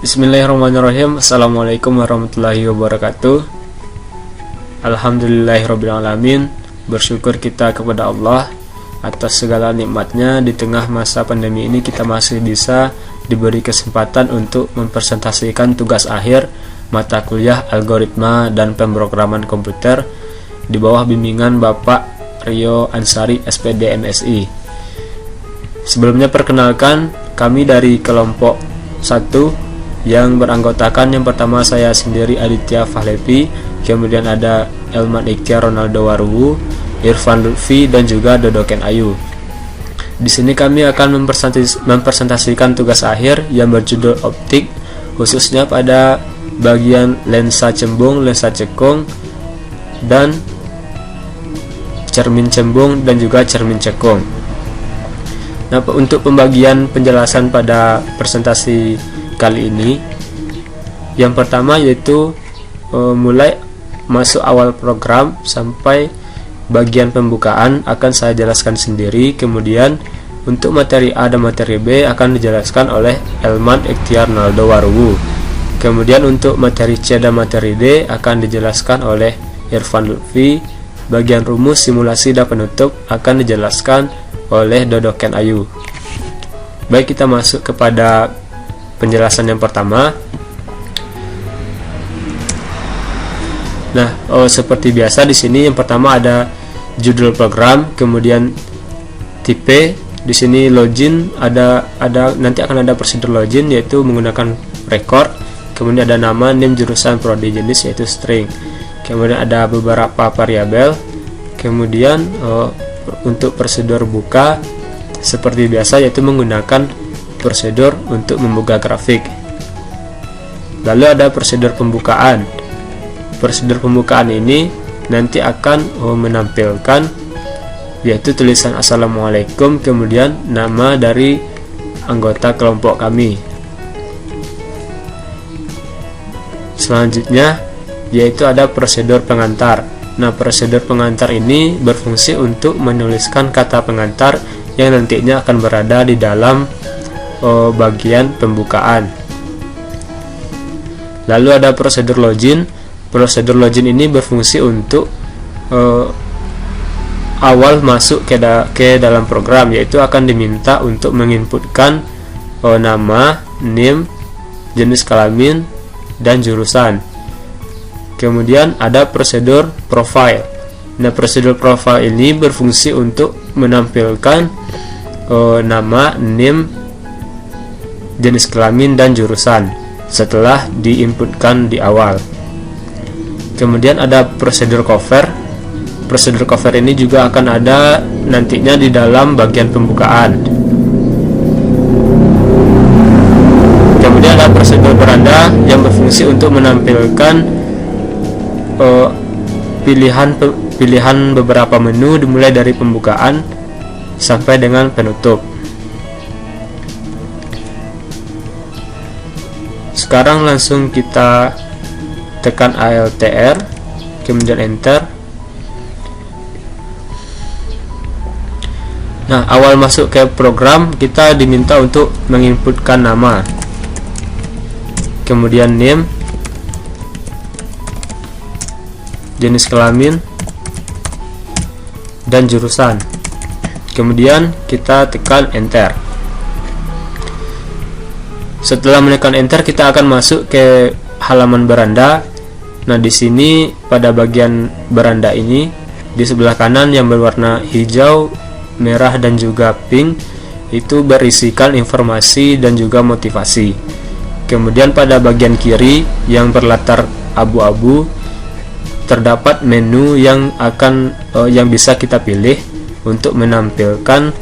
Bismillahirrahmanirrahim. Assalamualaikum warahmatullahi wabarakatuh. Alhamdulillahirrabbilalamin. Bersyukur kita kepada Allah atas segala nikmatnya. Di tengah masa pandemi ini kita masih bisa diberi kesempatan untuk mempresentasikan tugas akhir mata kuliah algoritma dan pemrograman komputer di bawah bimbingan Bapak Rio Ansari SPD MSI. Sebelumnya perkenalkan, kami dari kelompok 1 yang beranggotakan yang pertama saya sendiri Aditya Fahlevi, kemudian ada Elman Ikhtiar Ronaldo Waruwu, Irfan Lutfi, dan juga Dodoken Ayu. Di sini kami akan mempresentasikan tugas akhir yang berjudul optik, khususnya pada bagian lensa cembung, lensa cekung, dan cermin cembung dan juga cermin cekung. Nah, untuk pembagian penjelasan pada presentasi kali ini, yang pertama yaitu mulai masuk awal program sampai bagian pembukaan akan saya jelaskan sendiri. Kemudian untuk materi A dan materi B akan dijelaskan oleh Elman Ikhtiar Ronaldo Waruwu. Kemudian untuk materi C dan materi D akan dijelaskan oleh Irfan Lutfi. Bagian rumus, simulasi, dan penutup akan dijelaskan oleh Dodoken Ayu. Baik, kita masuk kepada penjelasan yang pertama. Nah, seperti biasa di sini yang pertama ada judul program, kemudian tipe, di sini login, ada nanti akan ada prosedur login yaitu menggunakan record, kemudian ada nama, name, jurusan, prodi, jenis yaitu string. Kemudian ada beberapa variabel. Kemudian untuk prosedur buka seperti biasa yaitu menggunakan prosedur untuk membuka grafik. Lalu ada prosedur pembukaan. Prosedur pembukaan ini nanti akan menampilkan yaitu tulisan Assalamualaikum, kemudian nama dari anggota kelompok kami. Selanjutnya yaitu ada prosedur pengantar. Nah, prosedur pengantar ini berfungsi untuk menuliskan kata pengantar yang nantinya akan berada di dalam bagian pembukaan. Lalu ada prosedur login. Prosedur login ini berfungsi untuk awal masuk ke dalam program, yaitu akan diminta untuk menginputkan nama, name, jenis kelamin, dan jurusan. Kemudian ada prosedur profile. Nah, prosedur profile ini berfungsi untuk menampilkan nama, name, jenis kelamin, dan jurusan setelah diinputkan di awal. Kemudian ada prosedur cover. Prosedur cover ini juga akan ada nantinya di dalam bagian pembukaan. Kemudian ada prosedur beranda yang berfungsi untuk menampilkan pilihan beberapa menu dimulai dari pembukaan sampai dengan penutup. Sekarang langsung kita tekan ALTR, kemudian enter. Nah, awal masuk ke program kita diminta untuk menginputkan nama, kemudian name, jenis kelamin, dan jurusan. Kemudian kita tekan enter. Setelah menekan enter, kita akan masuk ke halaman beranda. Nah, di sini pada bagian beranda ini di sebelah kanan yang berwarna hijau, merah, dan juga pink itu berisikan informasi dan juga motivasi. Kemudian pada bagian kiri yang berlatar abu-abu terdapat menu yang bisa kita pilih untuk menampilkan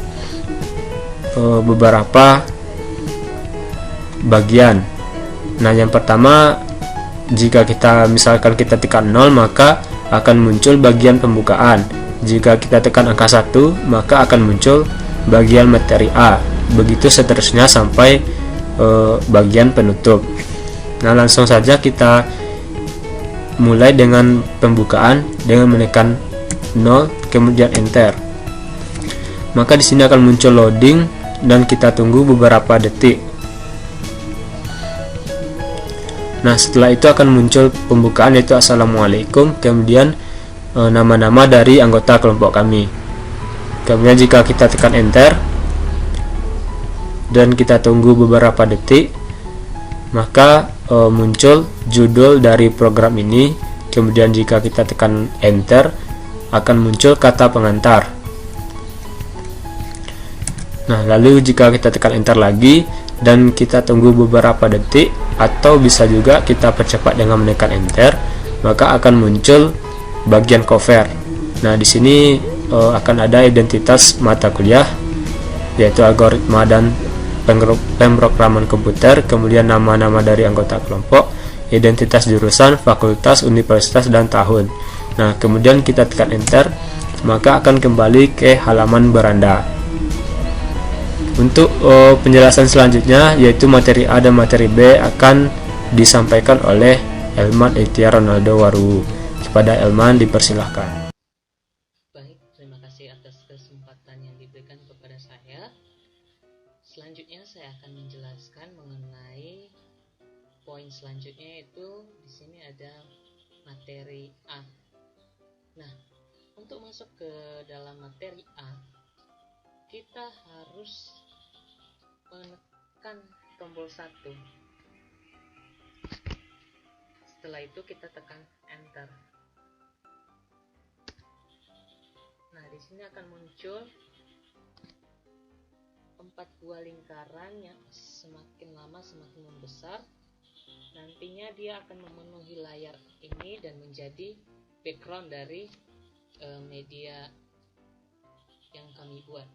beberapa bagian. Nah, yang pertama, jika misalkan kita tekan 0 maka akan muncul bagian pembukaan. Jika kita tekan angka 1 maka akan muncul bagian materi A. Begitu seterusnya sampai bagian penutup. Nah, langsung saja kita mulai dengan pembukaan dengan menekan 0 kemudian enter. Maka di sini akan muncul loading dan kita tunggu beberapa detik. Nah, setelah itu akan muncul pembukaan yaitu Assalamualaikum, kemudian nama-nama dari anggota kelompok kami. Kemudian jika kita tekan enter dan kita tunggu beberapa detik, maka muncul judul dari program ini. Kemudian jika kita tekan enter akan muncul kata pengantar. Nah, lalu jika kita tekan enter lagi dan kita tunggu beberapa detik, atau bisa juga kita percepat dengan menekan enter, maka akan muncul bagian cover. Nah, di sini akan ada identitas mata kuliah yaitu algoritma dan pemrograman komputer, kemudian nama-nama dari anggota kelompok, identitas jurusan, fakultas, universitas, dan tahun. Nah, kemudian kita tekan enter, maka akan kembali ke halaman beranda. Untuk penjelasan selanjutnya yaitu materi A dan materi B akan disampaikan oleh Elman Ikhtiar Ronaldo Waru. Kepada Elman dipersilahkan. Baik, terima kasih atas kesempatan yang diberikan kepada saya. Selanjutnya saya akan menjelaskan mengenai poin selanjutnya, yaitu di sini ada materi A. Nah, untuk masuk ke dalam materi A, kita harus menekan tombol 1. Setelah itu kita tekan enter. Nah, di sini akan muncul 4 buah lingkaran yang semakin lama semakin membesar. Nantinya dia akan memenuhi layar ini dan menjadi background dari media yang kami buat.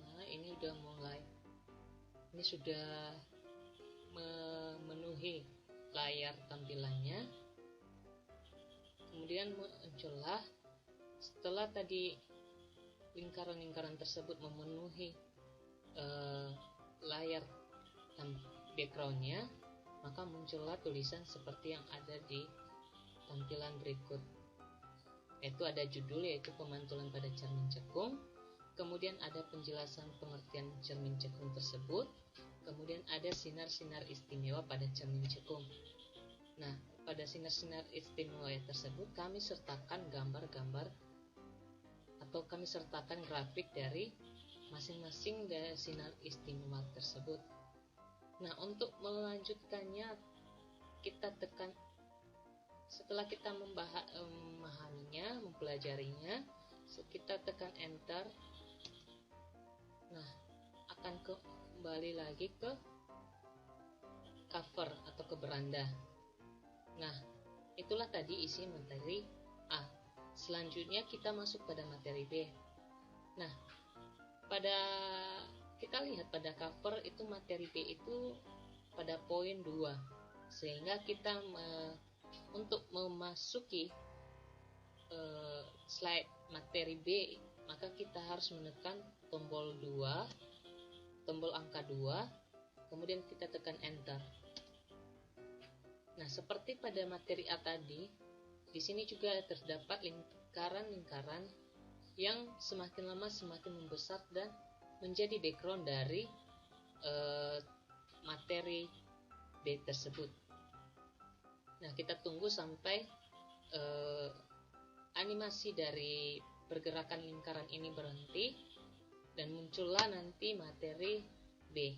Nah, ini udah mulai. Ini sudah memenuhi layar tampilannya. Kemudian muncullah, setelah tadi lingkaran-lingkaran tersebut memenuhi layar backgroundnya, maka muncullah tulisan seperti yang ada di tampilan berikut, yaitu ada judul yaitu pemantulan pada cermin cekung, kemudian ada penjelasan pengertian cermin cekung tersebut, kemudian ada sinar-sinar istimewa pada cermin cekung. Nah, pada sinar-sinar istimewa tersebut kami sertakan gambar-gambar atau kami sertakan grafik dari masing-masing dari sinar istimewa tersebut. Nah, untuk melanjutkannya kita tekan, setelah kita memahaminya, mempelajarinya, kita tekan enter. Nah, akan kembali lagi ke cover atau ke beranda. Nah, itulah tadi isi materi A. Selanjutnya kita masuk pada materi B. Nah, kita lihat pada cover itu materi B itu pada poin 2. Sehingga kita untuk memasuki slide materi B, maka kita harus menekan tombol 2, tombol angka 2, kemudian kita tekan enter. Nah, seperti pada materi A tadi, di sini juga terdapat lingkaran-lingkaran yang semakin lama semakin membesar dan menjadi background dari materi B tersebut. Nah, kita tunggu sampai animasi dari pergerakan lingkaran ini berhenti dan muncullah nanti materi B.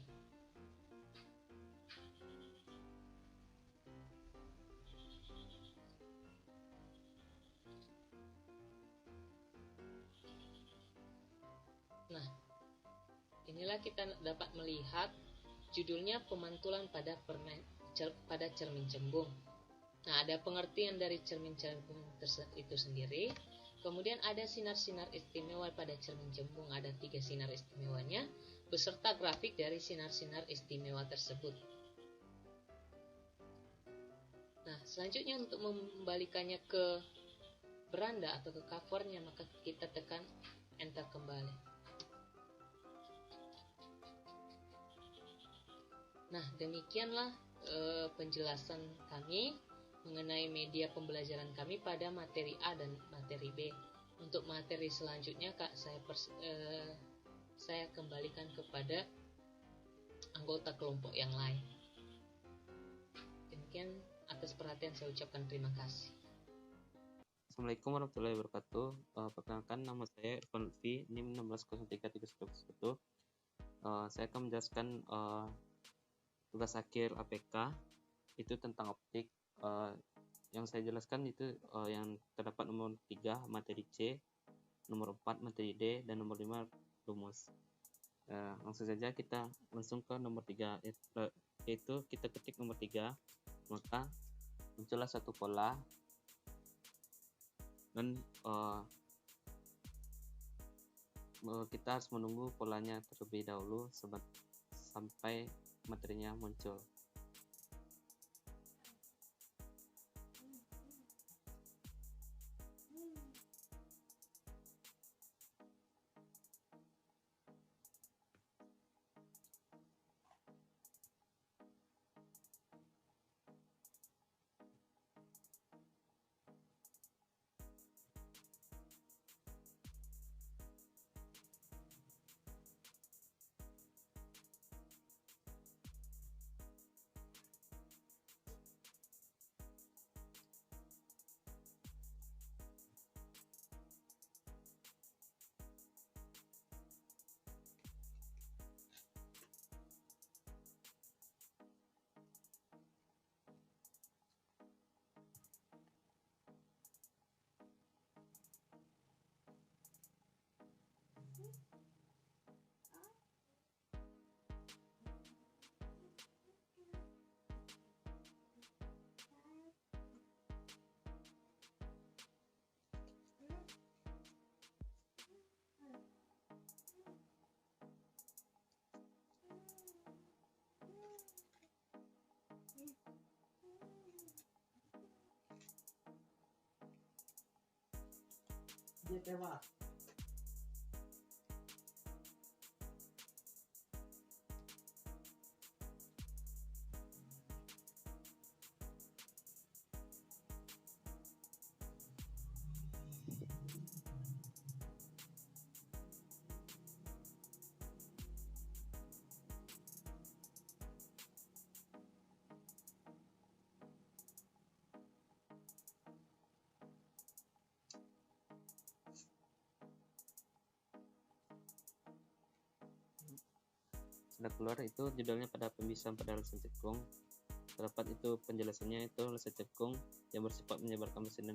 Nah, inilah kita dapat melihat judulnya pemantulan pada cermin cembung. Nah, ada pengertian dari cermin cembung itu sendiri. Kemudian ada sinar-sinar istimewa pada cermin cembung, ada 3 sinar istimewanya, beserta grafik dari sinar-sinar istimewa tersebut. Nah, selanjutnya untuk membalikannya ke beranda atau ke covernya, maka kita tekan enter kembali. Nah, demikianlah penjelasan kami mengenai media pembelajaran kami pada materi A dan materi B. Untuk materi selanjutnya Kak, saya kembalikan kepada anggota kelompok yang lain. Demikian, atas perhatian saya ucapkan terima kasih. Assalamualaikum warahmatullahi wabarakatuh. Perkenalkan, nama saya Irfan Lutfi, NIM 160331. Saya akan menjelaskan tugas akhir APK itu tentang optik. Yang saya jelaskan itu yang terdapat nomor 3 materi C, nomor 4 materi D, dan nomor 5 rumus. Langsung saja kita langsung ke nomor 3, yaitu kita ketik nomor 3, maka muncullah satu pola, dan kita harus menunggu polanya terlebih dahulu sampai materinya muncul. Sudah keluar itu judulnya pada pembicaraan pada lensa cekung. Terdapat itu penjelasannya, itu lensa cekung yang bersifat menyebarkan sinar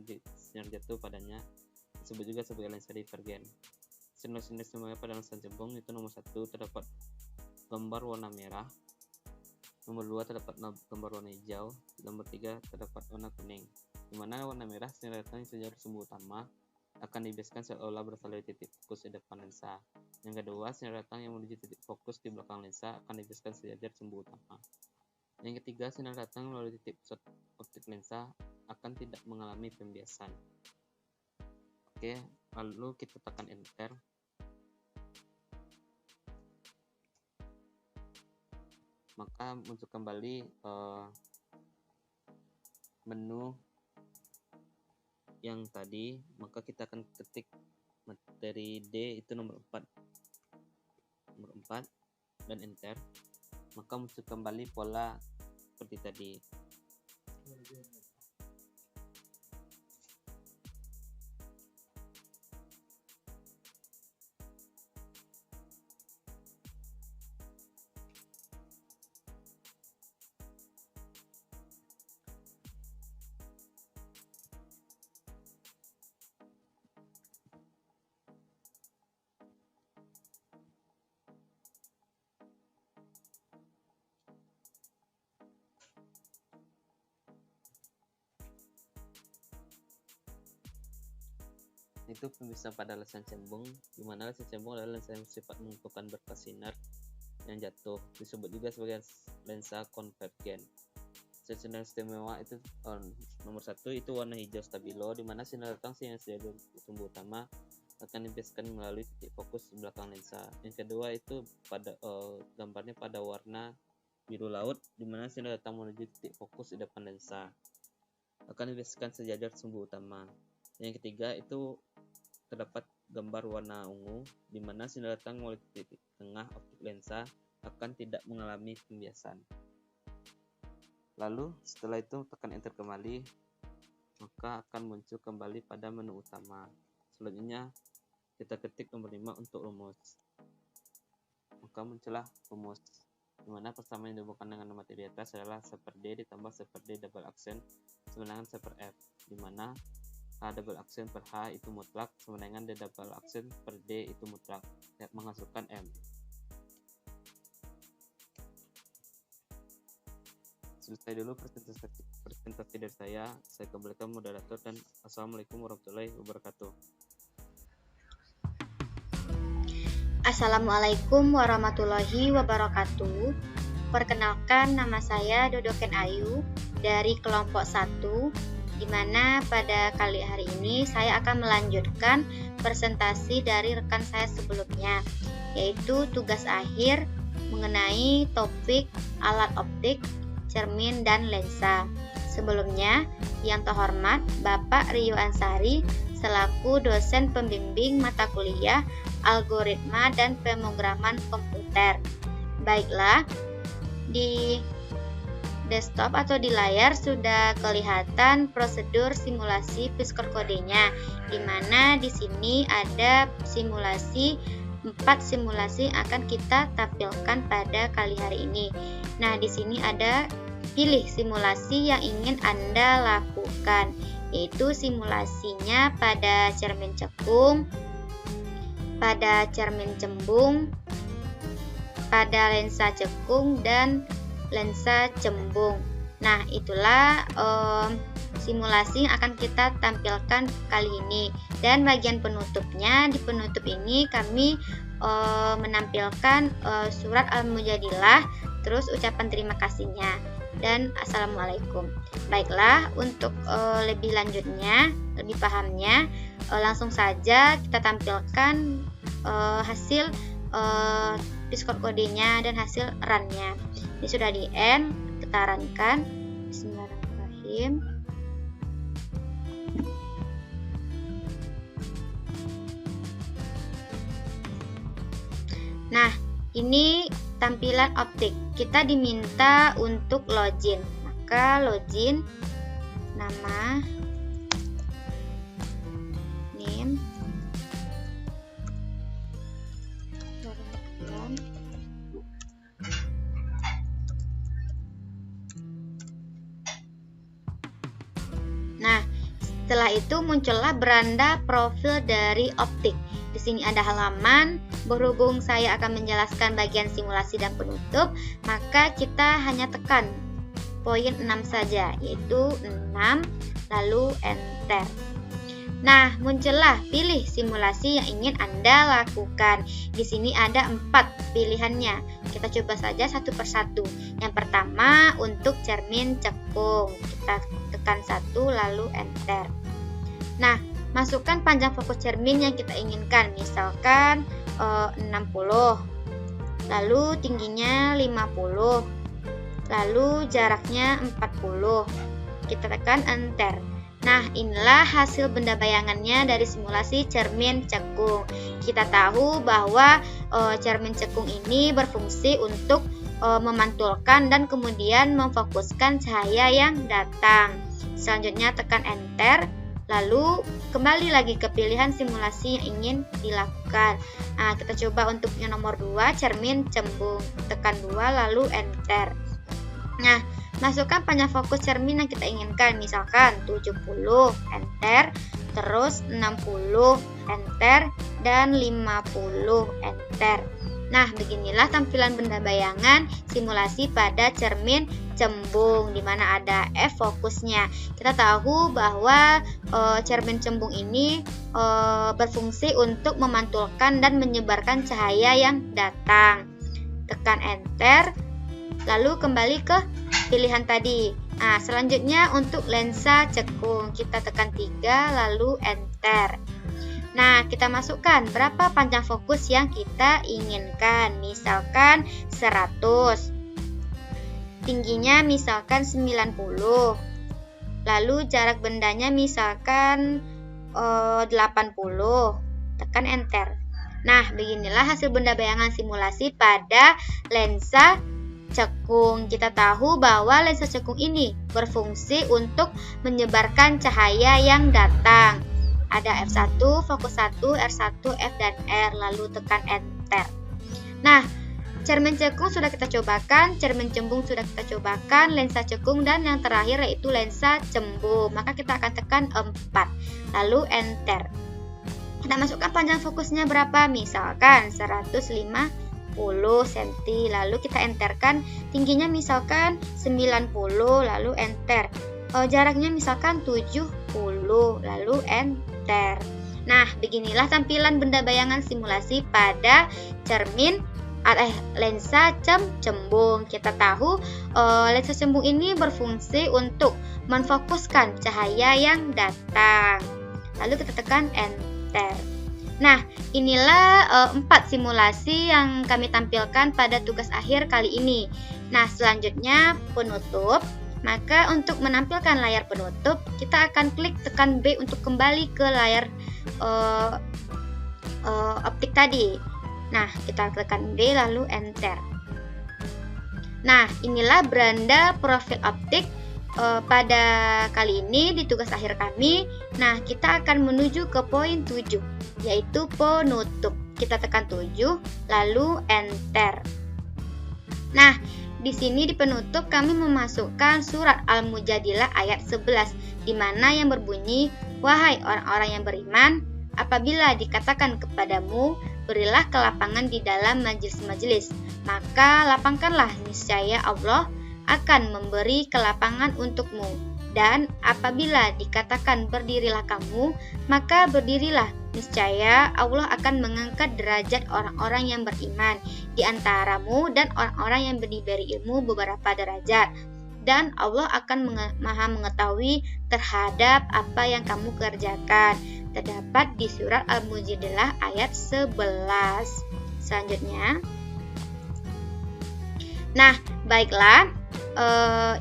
jatuh padanya disebut juga sebagai lensa divergen. Sinar-sinar semuanya pada lensa cekung itu nomor 1 terdapat gambar warna merah, nomor 2 terdapat gambar warna hijau, nomor 3 terdapat warna kuning. Di mana warna merah sinar datang sejauh sumbu utama akan dibiaskan seolah berasal dari titik fokus di depan lensa. Yang kedua, sinar datang yang menuju titik fokus di belakang lensa akan dibiaskan sejajar sumbu utama. Yang ketiga, sinar datang melalui titik pusat optik lensa akan tidak mengalami pembiasan. Oke, lalu kita tekan enter. Maka muncul kembali menu yang tadi, maka kita akan ketik materi D itu nomor 4 dan enter, maka muncul kembali pola seperti tadi. Itu pembicaraan pada lensa cembung, di mana lensa cembung adalah lensa yang bersifat mengumpulkan berkas sinar yang jatuh, disebut juga sebagai lensa konvergen. Sinar istimewa itu nomor 1 itu warna hijau stabilo, di mana sinar datang yang dari sumbu utama akan dibiaskan melalui titik fokus di belakang lensa. Yang kedua itu pada gambarnya pada warna biru laut, di mana sinar datang menuju titik fokus di depan lensa. akan dibiasakan sejajar sumbu utama. Yang ketiga itu terdapat gambar warna ungu, di mana sinar datang melalui titik tengah optik lensa akan tidak mengalami pembiasan. Lalu setelah itu tekan enter kembali, maka akan muncul kembali pada menu utama. Selanjutnya kita ketik nomor 5 untuk rumus. Maka muncullah rumus, di mana persamaan yang dihubungkan dengan materi di atas adalah 1/D ditambah 1/D double aksen sama dengan 1/F, di mana H double aksen per H itu mutlak sama dengan D double aksen per D itu mutlak, menghasilkan M. Selesai dulu presentasi dari saya kembalikan moderator dan Assalamualaikum warahmatullahi wabarakatuh. Assalamualaikum warahmatullahi wabarakatuh. Perkenalkan, nama saya Dodoken Ayu dari kelompok 1, di mana pada kali hari ini saya akan melanjutkan presentasi dari rekan saya sebelumnya, yaitu tugas akhir mengenai topik alat optik, cermin, dan lensa. Sebelumnya, yang terhormat Bapak Rio Ansari selaku dosen pembimbing mata kuliah Algoritma dan Pemrograman Komputer. Baiklah, di desktop atau di layar sudah kelihatan prosedur simulasi Piscord kodenya, di mana di sini ada 4 simulasi akan kita tampilkan pada kali hari ini. Nah, di sini ada pilih simulasi yang ingin Anda lakukan, yaitu simulasinya pada cermin cekung, pada cermin cembung, pada lensa cekung, dan lensa cembung. Nah, itulah simulasi yang akan kita tampilkan kali ini. Dan bagian penutupnya, di penutup ini kami menampilkan surat Al-Mujadilah, terus ucapan terima kasihnya, dan Assalamualaikum. Baiklah, untuk lebih lanjutnya, lebih pahamnya, langsung saja kita tampilkan hasil Piscord kodenya dan hasil run-nya. Ini sudah di end, kita run-kan. Bismillahirrahmanirrahim. Nah, ini tampilan optik. Kita diminta untuk login. Maka login, nama, name, Nah, setelah itu muncullah beranda profil dari optik. Di sini ada halaman. Berhubung saya akan menjelaskan bagian simulasi dan penutup, maka kita hanya tekan poin 6 saja, yaitu 6, lalu enter. Nah, muncullah pilih simulasi yang ingin Anda lakukan. Di sini ada 4 pilihannya. Kita coba saja satu persatu. Yang pertama untuk cermin cekung. Kita tekan 1 lalu enter. Nah, masukkan panjang fokus cermin yang kita inginkan. Misalkan 60. Lalu tingginya 50. Lalu jaraknya 40. Kita tekan enter. Nah, inilah hasil benda bayangannya dari simulasi cermin cekung. Kita tahu bahwa cermin cekung ini berfungsi untuk memantulkan dan kemudian memfokuskan cahaya yang datang. Selanjutnya tekan enter, lalu kembali lagi ke pilihan simulasi yang ingin dilakukan. Nah, kita coba untuk yang nomor 2, cermin cembung. Tekan 2 lalu enter. Nah, masukkan panjang fokus cermin yang kita inginkan, misalkan 70, enter, terus 60, enter, dan 50, enter. Nah, beginilah tampilan benda bayangan simulasi pada cermin cembung, di mana ada F fokusnya. Kita tahu bahwa cermin cembung ini berfungsi untuk memantulkan dan menyebarkan cahaya yang datang. Tekan enter, lalu kembali ke pilihan tadi. Nah, selanjutnya untuk lensa cekung, kita tekan 3 lalu enter. Nah, kita masukkan berapa panjang fokus yang kita inginkan. Misalkan 100. Tingginya misalkan 90. lalu jarak bendanya misalkan 80, tekan enter. Nah, beginilah hasil benda bayangan simulasi pada lensa cekung. Kita tahu bahwa lensa cekung ini berfungsi untuk menyebarkan cahaya yang datang. Ada F1, fokus 1, R1, F dan R, lalu tekan enter. Nah, cermin cekung sudah kita cobakan, cermin cembung sudah kita cobakan, lensa cekung, dan yang terakhir yaitu lensa cembung. Maka kita akan tekan 4, lalu enter. Kita masukkan panjang fokusnya berapa? Misalkan 150 cm, lalu kita enterkan. Tingginya misalkan 90, lalu enter. Jaraknya misalkan 70, lalu enter. Nah, beginilah tampilan benda bayangan simulasi pada cermin lensa cembung. Kita tahu lensa cembung ini berfungsi untuk menfokuskan cahaya yang datang. Lalu kita tekan enter. Nah, inilah 4 simulasi yang kami tampilkan pada tugas akhir kali ini. Nah, selanjutnya penutup. Maka untuk menampilkan layar penutup, kita akan klik tekan B untuk kembali ke layar optik tadi. Nah, kita tekan B lalu enter. Nah, inilah beranda profil optik pada kali ini di tugas akhir kami. Nah, kita akan menuju ke poin 7, yaitu penutup. Kita tekan 7 lalu enter. Nah, di sini di penutup kami memasukkan surat Al-Mujadilah ayat 11, di mana yang berbunyi, "Wahai orang-orang yang beriman, apabila dikatakan kepadamu, berilah kelapangan di dalam majelis-majelis, maka lapangkanlah, niscaya Allah akan memberi kelapangan untukmu. Dan apabila dikatakan berdirilah kamu, maka berdirilah, niscaya Allah akan mengangkat derajat orang-orang yang beriman di antaramu dan orang-orang yang diberi ilmu beberapa derajat. Dan Allah akan maha mengetahui terhadap apa yang kamu kerjakan." Terdapat di surat Al-Mujadilah ayat 11. Selanjutnya, nah, baiklah,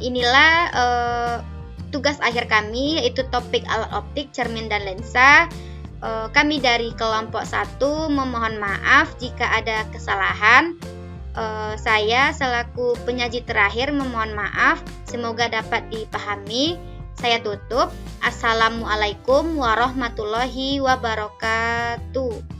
inilah tugas akhir kami, yaitu topik alat optik, cermin, dan lensa. Kami dari kelompok 1 memohon maaf jika ada kesalahan. Saya selaku penyaji terakhir memohon maaf. Semoga dapat dipahami. Saya tutup. Assalamualaikum warahmatullahi wabarakatuh.